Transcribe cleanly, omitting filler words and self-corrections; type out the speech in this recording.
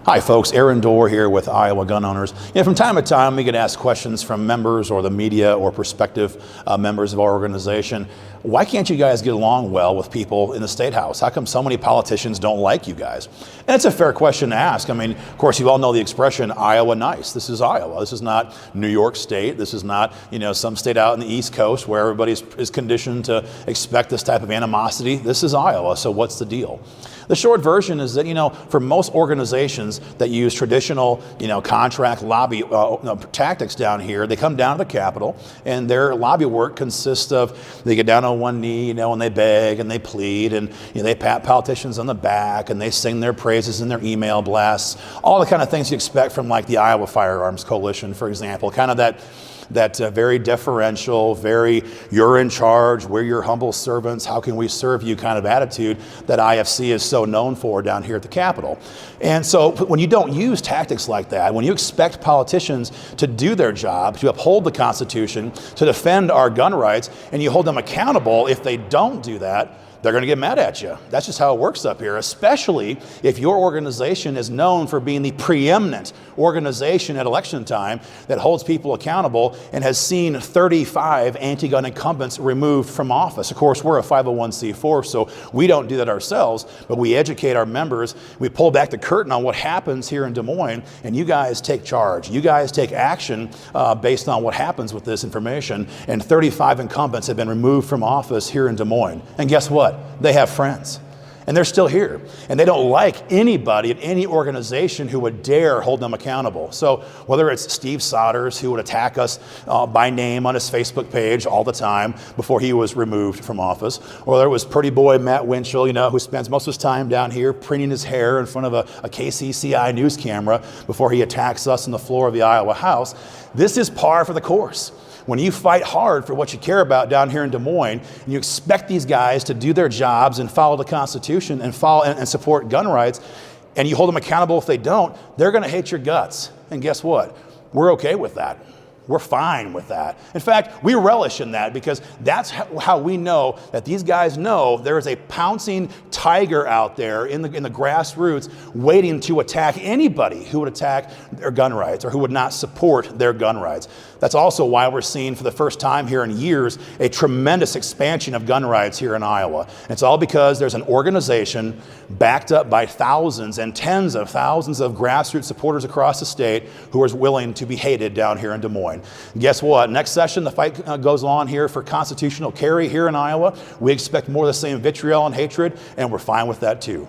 Hi folks, Aaron Dorr here with Iowa Gun Owners. From time to time we get asked questions from members or the media or prospective members of our organization. Why can't you guys get along well with people in the State House? How come so many politicians don't like you guys? And it's a fair question to ask. I mean, of course, you all know the expression Iowa nice. This is Iowa. This is not New York State. This is not, some state out in the East Coast where everybody is conditioned to expect this type of animosity. This is Iowa, so what's the deal? The short version is that, for most organizations that use traditional, contract lobby tactics down here, they come down to the Capitol and their lobby work consists of they get down on one knee, and they beg and they plead and they pat politicians on the back and they sing their praises in their email blasts, all the kind of things you expect from like the Iowa Firearms Coalition, for example, kind of that very deferential, very you're in charge, we're your humble servants, how can we serve you kind of attitude that IFC is so known for down here at the Capitol. And so when you don't use tactics like that, when you expect politicians to do their job, to uphold the Constitution, to defend our gun rights, and you hold them accountable if they don't do that, they're going to get mad at you. That's just how it works up here, especially if your organization is known for being the preeminent organization at election time that holds people accountable and has seen 35 anti-gun incumbents removed from office. Of course, we're a 501c4, so we don't do that ourselves, but we educate our members. We pull back the curtain on what happens here in Des Moines, and you guys take charge. You guys take action based on what happens with this information, and 35 incumbents have been removed from office here in Des Moines. And guess what? They have friends, and they're still here, and they don't like anybody at any organization who would dare hold them accountable. So whether it's Steve Sodders, who would attack us by name on his Facebook page all the time before he was removed from office, or there was pretty boy Matt Winchell, who spends most of his time down here preening his hair in front of a KCCI news camera before he attacks us on the floor of the Iowa House. This is par for the course. When you fight hard for what you care about down here in Des Moines, and you expect these guys to do their jobs and follow the Constitution and support gun rights, and you hold them accountable if they don't, they're going to hate your guts. And guess what? We're okay with that. We're fine with that. In fact, we relish in that because that's how we know that these guys know there is a pouncing tiger out there in the grassroots waiting to attack anybody who would attack their gun rights or who would not support their gun rights. That's also why we're seeing for the first time here in years a tremendous expansion of gun rights here in Iowa. And it's all because there's an organization backed up by thousands and tens of thousands of grassroots supporters across the state who are willing to be hated down here in Des Moines. And guess what? Next session, the fight goes on here for constitutional carry here in Iowa. We expect more of the same vitriol and hatred, and we're fine with that too.